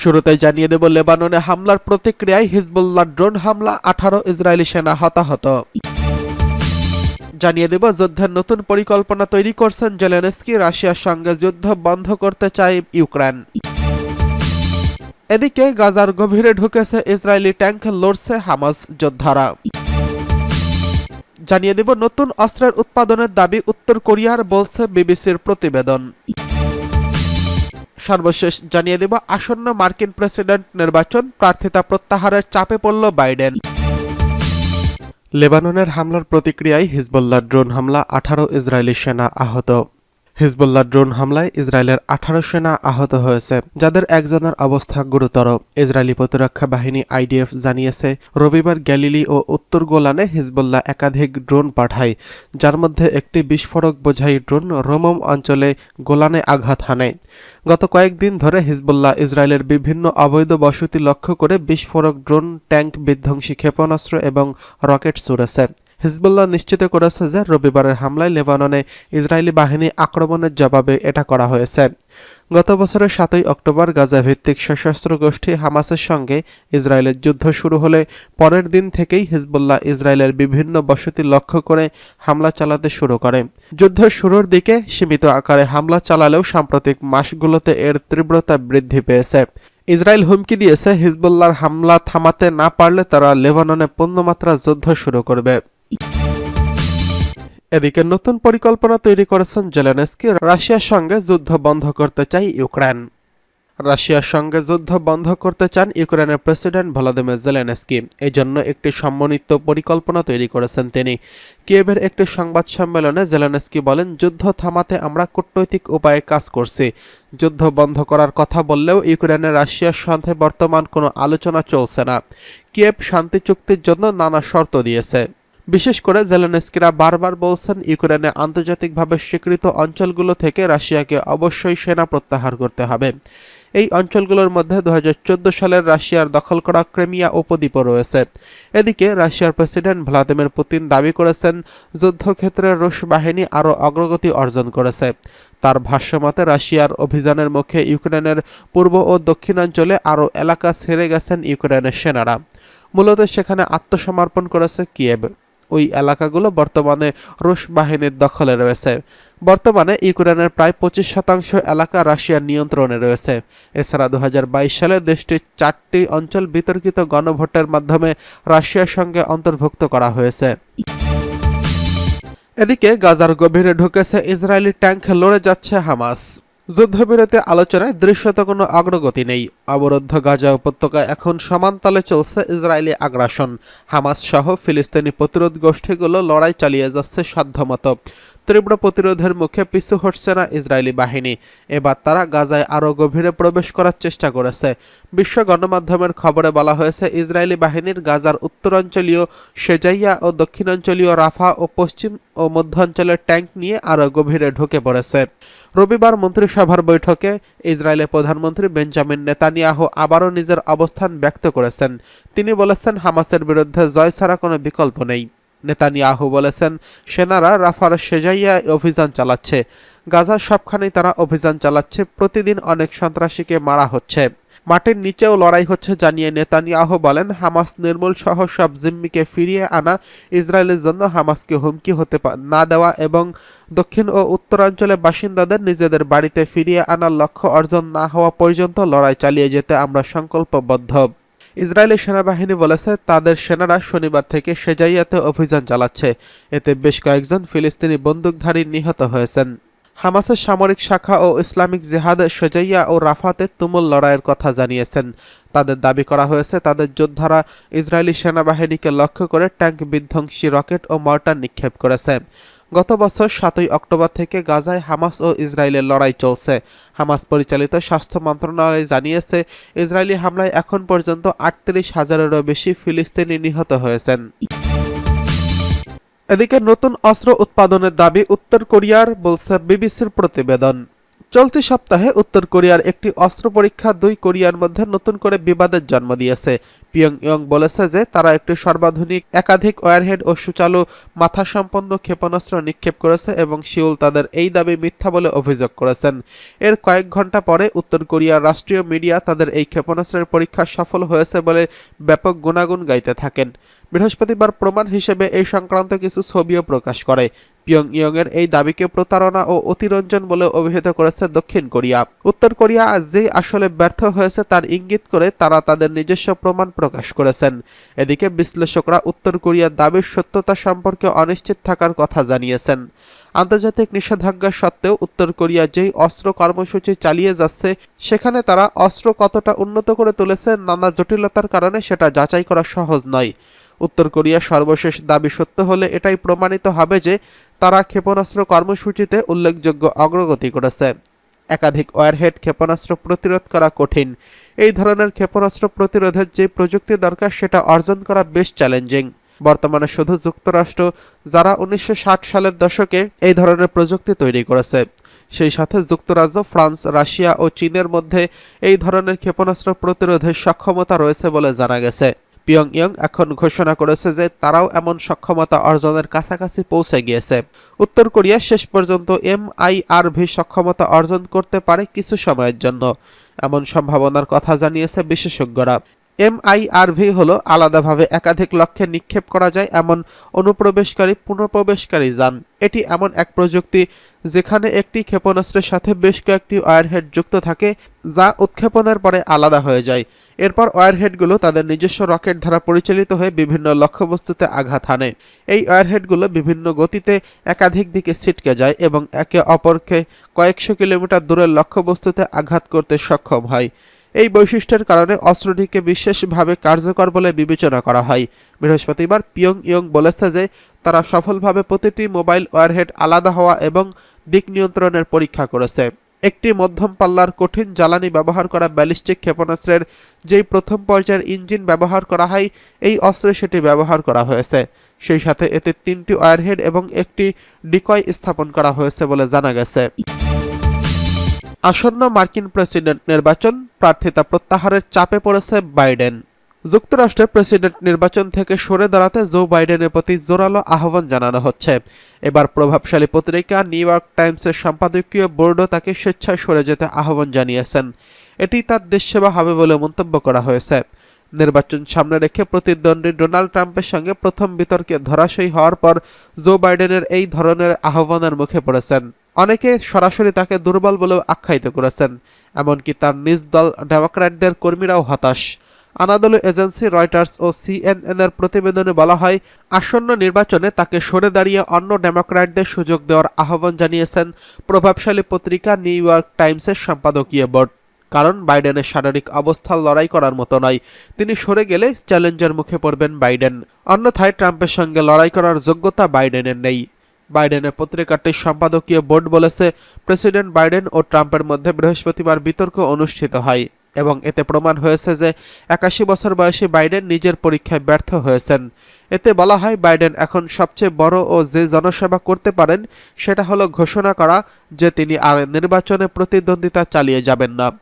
শুরুতেই জানিয়ে দেব লেবাননে হামলার প্রতিক্রিয়ায় হিজবুল্লাহ ড্রোন হামলা, 18 ইসরায়েলি সেনা হতাহত। জানিয়ে দেব যুদ্ধের নতুন পরিকল্পনা তৈরি করছেন জেলেনস্কি, রাশিয়ার সঙ্গে যুদ্ধ বন্ধ করতে চায় ইউক্রেন। এদিকে গাজার গভীরে ঢুকেছে ইসরায়েলি ট্যাঙ্ক, লড়ছে হামাস যোদ্ধারা। জানিয়ে দেব নতুন অস্ত্রের উৎপাদনের দাবি উত্তর কোরিয়ার, বলছে বিবিসির প্রতিবেদন। সর্বশেষ জানিয়ে দেব আসন্ন মার্কিন প্রেসিডেন্ট নির্বাচন, প্রার্থিতা প্রত্যাহারের চাপে পড়ল বাইডেন। লেবাননের হামলার প্রতিক্রিয়ায় হিজবুল্লাহ ড্রোন হামলা, 18 ইসরায়েলি সেনা আহত। হিজবুল্লাহ ড্রোন হামলায় ইসরায়েলের 18 সেনা আহত হয়েছে, যাদের একজনের অবস্থা গুরুতর। ইসরায়েলি প্রতিরক্ষা বাহিনী আইডিএফ জানিয়েছে রবিবার গ্যালিলি ও উত্তর গোলানে হিজবুল্লাহ একাধিক ড্রোন পাঠায়, যার মধ্যে একটি বিস্ফোরক বোঝাই ড্রোন রোমম অঞ্চলে গোলানে আঘাত হানে। গত কয়েকদিন ধরে হিজবুল্লাহ ইসরায়েলের বিভিন্ন অবৈধ বসতি লক্ষ্য করে বিস্ফোরক ড্রোন, ট্যাঙ্ক বিধ্বংসী ক্ষেপণাস্ত্র এবং রকেট ছুড়েছে। হিজবুল্লাহ নিশ্চিত করেছে যে রবিবারের হামলায় লেবাননে ইসরায়েলি বাহিনী আক্রমণের জবাবে এটা করা হয়েছে। গত বছরের 7 অক্টোবর গাজা ভিত্তিক সশস্ত্র গোষ্ঠী হামাসের সঙ্গে ইসরায়েলের যুদ্ধ শুরু হলে পরের দিন থেকেই হিজবুল্লাহ ইসরায়েলের বিভিন্ন বসতি লক্ষ্য করে হামলা চালাতে শুরু করে। যুদ্ধ শুরুর দিকে সীমিত আকারে হামলা চালালেও সাম্প্রতিক মাসগুলোতে এর তীব্রতা বৃদ্ধি পেয়েছে। ইসরায়েল হুমকি দিয়েছে হিজবুল্লাহর হামলা থামাতে না পারলে তারা লেবাননে পূর্ণমাত্রা যুদ্ধ শুরু করবে। এদিকে নতুন পরিকল্পনা তৈরি করেছেন জেলেনস্কি, রাশিয়ার সঙ্গে যুদ্ধ বন্ধ করতে চায় ইউক্রেন। রাশিয়ার সঙ্গে যুদ্ধ বন্ধ করতে চান ইউক্রেনের প্রেসিডেন্ট ভলোদিমির জেলেনস্কি। এই জন্য একটি সমন্বিত পরিকল্পনা তৈরি করেছেন তিনি। কিয়েভের একটি সংবাদ সম্মেলনে জেলেনস্কি বলেন, যুদ্ধ থামাতে আমরা কূটনৈতিক উপায়ে কাজ করছি। যুদ্ধ বন্ধ করার কথা বললেও ইউক্রেনের রাশিয়ার সাথে বর্তমান কোনো আলোচনা চলছে না। কিয়েভ শান্তি চুক্তির জন্য নানা শর্ত দিয়েছে। বিশেষ করে জেলেনস্কিরা বারবার বলছেন ইউক্রেনে আন্তর্জাতিকভাবে স্বীকৃত অঞ্চলগুলো থেকে রাশিয়াকে অবশ্যই সেনা প্রত্যাহার করতে হবে। এই অঞ্চলগুলোর মধ্যে 2014 সালের রাশিয়ার দখল করা ক্রিমিয়া উপদ্বীপও রয়েছে। এদিকে রাশিয়ার প্রেসিডেন্ট ভ্লাদিমির পুতিন দাবি করেছেন যুদ্ধক্ষেত্রে রুশ বাহিনী আরও অগ্রগতি অর্জন করেছে। তার ভাষ্যমতে রাশিয়ার অভিযানের মুখে ইউক্রেনের পূর্ব ও দক্ষিণাঞ্চলে আরও এলাকা ছেড়ে গেছেন ইউক্রেনের সেনারা। মূলত সেখানে আত্মসমর্পণ করেছে কিয়েভ। ওই এলাকাগুলো বর্তমানে রুশ বাহিনীর দখলে রয়েছে। বর্তমানে ইউক্রেনের প্রায় 25% এলাকা রাশিয়ার নিয়ন্ত্রণে রয়েছে। এছাড়া 2022 সালে দেশটির 4টি অঞ্চল বিতর্কিত গণভোটের মাধ্যমে রাশিয়ার সঙ্গে অন্তর্ভুক্ত করা হয়েছে। এদিকে গাজার গভীরে ঢুকেছে ইসরায়েলি ট্যাঙ্ক, লড়ে যাচ্ছে হামাস। যুদ্ধবিরতি আলোচনায় দৃশ্যত কোনো অগ্রগতি নেই। অবরুদ্ধ গাজা উপত্যকায় এখন সমানতালে চলছে ইসরায়েলি আগ্রাসন। হামাস সহ ফিলিস্তিনি প্রতিরোধ গোষ্ঠীগুলো লড়াই চালিয়ে যাচ্ছে সাধ্যমতো। তীব্র প্রতিরোধের মুখে পিছু হটছে না ইসরায়েলি বাহিনী। এবার তারা গাজায় আরও গভীরে প্রবেশ করার চেষ্টা করেছে। বিশ্ব গণমাধ্যমের খবরে বলা হয়েছে ইসরায়েলি বাহিনীর গাজার উত্তরাঞ্চলীয় শেজাইয়া ও দক্ষিণাঞ্চলীয় রাফা ও পশ্চিম ও মধ্যাঞ্চলের ট্যাঙ্ক নিয়ে আরও গভীরে ঢুকে পড়েছে। রবিবার মন্ত্রিসভার বৈঠকে ইসরায়েলের প্রধানমন্ত্রী বেঞ্জামিন নেতানিয়াহু আবারও নিজের অবস্থান ব্যক্ত করেছেন। তিনি বলেছেন হামাসের বিরুদ্ধে জয় ছাড়া কোনো বিকল্প নেই। নেতানিয়াহু বলেছেন সেনারা রাফার শেজাইয়ায় অভিযান চালাচ্ছে। গাজার সবখানেই তারা অভিযান চালাচ্ছে। প্রতিদিন অনেক সন্ত্রাসীকে মারা হচ্ছে। মাটির নিচেও লড়াই হচ্ছে জানিয়ে নেতানিয়াহু বলেন, হামাস নির্মূল সহ সব জিম্মিকে ফিরিয়ে আনা, ইসরায়েলের জন্য হামাসকে হুমকি হতে না দেওয়া এবং দক্ষিণ ও উত্তরাঞ্চলের বাসিন্দাদের নিজেদের বাড়িতে ফিরিয়ে আনার লক্ষ্য অর্জন না হওয়া পর্যন্ত লড়াই চালিয়ে যেতে আমরা সংকল্পবদ্ধ। ইসরায়েলি সেনাবাহিনী বলেছে তাদের সেনারা শনিবার থেকে শেজাইয়াতে অভিযান চালাচ্ছে। এতে বেশ কয়েকজন ফিলিস্তিনি বন্দুকধারী নিহত হয়েছেন। হামাসের সামরিক শাখা ও ইসলামিক জিহাদ শেজাইয়া ও রাফাতে তুমুল লড়াইয়ের কথা জানিয়েছেন। তাদের দাবি করা হয়েছে তাদের যোদ্ধারা ইসরায়েলি সেনাবাহিনীকে লক্ষ্য করে ট্যাঙ্ক বিধ্বংসী রকেট ও মর্টার নিক্ষেপ করেছে। গত বছর 7 অক্টোবর থেকে গাজায় হামাস ও ইসরায়েলের লড়াই চলছে। হামাস পরিচালিত স্বাস্থ্য মন্ত্রণালয় জানিয়েছে ইসরায়েলি হামলায় এখন পর্যন্ত 38,000-এরও বেশি ফিলিস্তিনি নিহত হয়েছেন। এদিকে নতুন অস্ত্র উৎপাদনের দাবি উত্তর কোরিয়ার, বলছে বিবিসির প্রতিবেদন। চলতি সপ্তাহে উত্তর কোরিয়ার একটি অস্ত্র পরীক্ষা দুই কোরিয়ার মধ্যে নতুন করে বিবাদের জন্ম দিয়েছে। পিয়ংইয়ং বলেছে যে তারা একটি সর্বাধুনিক একাধিক ওয়ারহেড ও সুচালু মাথাসম্পন্ন ক্ষেপণাস্ত্র নিক্ষেপ করেছে এবং সিউল তাদের এই দাবি মিথ্যা বলে অভিযোগ করেছেন। এর কয়েক ঘন্টা পরে উত্তর কোরিয়ার রাষ্ট্রীয় মিডিয়া তাদের এই ক্ষেপণাস্ত্রের পরীক্ষা সফল হয়েছে বলে ব্যাপক গুণাগুণ গাইতে থাকেন। বৃহস্পতিবার প্রমাণ হিসেবে এই সংক্রান্ত কিছু ছবিও প্রকাশ করে। পিয়ংইয়ংয়ের এই দাবিকে প্রতারণা ও অতিরঞ্জন বলে অভিহিত করেছে দক্ষিণ কোরিয়া। উত্তর কোরিয়া যেই আসলে ব্যর্থ হয়েছে তার ইঙ্গিত করে তারা তাদের নিজস্ব প্রমাণ প্রকাশ করেছেন। এদিকে বিশ্লেষকরা উত্তর কোরিয়ার দাবির সত্যতা সম্পর্কে অনিশ্চিত থাকার কথা জানিয়েছেন। আন্তর্জাতিক নিষেধাজ্ঞা সত্ত্বেও উত্তর কোরিয়া যেই অস্ত্র কর্মসূচি চালিয়ে যাচ্ছে সেখানে তারা অস্ত্র কতটা উন্নত করে তুলেছে নানা জটিলতার কারণে সেটা যাচাই করা সহজ নয়। উত্তর কোরিয়ার সর্বশেষ দাবি সত্য হলে এটাই প্রমাণিত হবে যে তারা ক্ষেপণাস্ত্র কর্মসূচিতে উল্লেখযোগ্য অগ্রগতি করেছে। একাধিক ওয়ারহেড ক্ষেপণাস্ত্র প্রতিরোধ করা কঠিন। এই ধরনের ক্ষেপণাস্ত্র প্রতিরোধের যে প্রযুক্তি দরকার সেটা অর্জন করা বেশ চ্যালেঞ্জিং। বর্তমানে শুধু যুক্তরাষ্ট্র, যারা 1960 সালের দশকে এই ধরনের প্রযুক্তি তৈরি করেছে, সেই সাথে যুক্তরাজ্য, ফ্রান্স, রাশিয়া ও চীনের মধ্যে এই ধরনের ক্ষেপণাস্ত্র প্রতিরোধের সক্ষমতা রয়েছে বলে জানা গেছে। পিয়ংইয়ং এখন ঘোষণা করেছে যে তারাও এমন সক্ষমতা অর্জনের কাছাকাছি পৌঁছে গিয়েছে। উত্তর কোরিয়া শেষ পর্যন্ত MIRV সক্ষমতা অর্জন করতে পারে কিছু সময়ের জন্য, এমন সম্ভাবনার কথা জানিয়েছে বিশেষজ্ঞরা। MIRV হলো আলাদাভাবে একাধিক লক্ষ্যে নিক্ষেপ করা যায় এমন অনুপ্রবেশকারী পুনঃপ্রবেশকারী যান। এটি এমন এক প্রযুক্তি যেখানে একটি ক্ষেপণাস্ত্রের সাথে বেশ কয়েকটি ওয়ারহেড যুক্ত থাকে যা উৎক্ষেপণের পরে আলাদা হয়ে যায়। এরপর ওয়ারহেডগুলো তাদের নিজস্ব রকেট দ্বারা পরিচালিত হয়ে বিভিন্ন লক্ষ্যবস্তুতে আঘাত হানে। এই ওয়ারহেডগুলো বিভিন্ন গতিতে একাধিক দিকে ছিটকে যায় এবং একে অপরকে কয়েকশো কিলোমিটার দূরের লক্ষ্যবস্তুতে আঘাত করতে সক্ষম হয়। এই বৈশিষ্ট্যের কারণে অস্ত্রটিকে বিশেষভাবে কার্যকর বলে বিবেচনা করা হয়। বৃহস্পতিবার পিয়ংইয়ং বলেছে যে তারা সফলভাবে প্রতিটি মোবাইল ওয়ারহেড আলাদা হওয়া এবং দিক নিয়ন্ত্রণের পরীক্ষা করেছে। একটি মধ্যম পাল্লার কঠিন জ্বালানি ব্যবহার করা ব্যালিস্টিক ক্ষেপণাস্ত্রের যেই প্রথম পর্যায়ের ইঞ্জিন ব্যবহার করা হয়, এই অস্ত্রে সেটি ব্যবহার করা হয়েছে। সেই সাথে এতে 3টি ওয়ারহেড এবং একটি ডিকয় স্থাপন করা হয়েছে বলে জানা গেছে। আসন্ন মার্কিন প্রেসিডেন্ট নির্বাচন, প্রার্থিতা প্রত্যাহারের চাপে পড়েছে বাইডেন। যুক্তরাষ্ট্রের প্রেসিডেন্ট নির্বাচন থেকে সরে দাঁড়াতে জো বাইডেনের প্রতি জোরালো আহ্বান জানানো হচ্ছে। এবার প্রভাবশালী পত্রিকা নিউ ইয়র্ক টাইমসের সম্পাদকীয় বোর্ডও তাকে স্বেচ্ছায় সরে যেতে আহ্বান জানিয়েছেন। এটি তার দেশসেবা হবে বলে মন্তব্য করা হয়েছে। নির্বাচন সামনে রেখে প্রতিদ্বন্দ্বী ডোনাল্ড ট্রাম্পের সঙ্গে প্রথম বিতর্কে ধরাশয়ী হওয়ার পর জো বাইডেনের এই ধরনের আহ্বানের মুখে পড়েছেন। অনেকে সরাসরি তাকে দুর্বল বলেও আখ্যায়িত করেছেন, এমনকি তার নিজ দল ডেমোক্র্যাটদের কর্মীরাও হতাশ। আনাদোলু এজেন্সি, রয়টার্স ও CNN এর প্রতিবেদনে বলা হয়, আসন্ন নির্বাচনে তাকে সরে দাঁড়িয়ে অন্য ডেমোক্র্যাটদের সুযোগ দেওয়ার আহ্বান জানিয়েছেন প্রভাবশালী পত্রিকা নিউ ইয়র্ক টাইমসের সম্পাদকীয় বোর্ড। কারণ বাইডেনের শারীরিক অবস্থা লড়াই করার মতো নয়। তিনি সরে গেলে চ্যালেঞ্জের মুখে পড়বেন বাইডেন। অন্যথায় ট্রাম্পের সঙ্গে লড়াই করার যোগ্যতা বাইডেনের নেই। বাইডেনের পত্রিকাটির সম্পাদকীয় বোর্ড বলেছে, প্রেসিডেন্ট বাইডেন ও ট্রাম্পের মধ্যে বৃহস্পতিবার বিতর্ক অনুষ্ঠিত হয় এবং এতে প্রমাণ হয়েছে যে 81 বছর বয়সী বাইডেন নিজের পরীক্ষায় ব্যর্থ হয়েছেন। এতে বলা হয়, বাইডেন এখন সবচেয়ে বড় ও যে জনসেবা করতে পারেন সেটা হলো ঘোষণা করা যে তিনি আর নির্বাচনে প্রতিদ্বন্দ্বিতা চালিয়ে যাবেন না।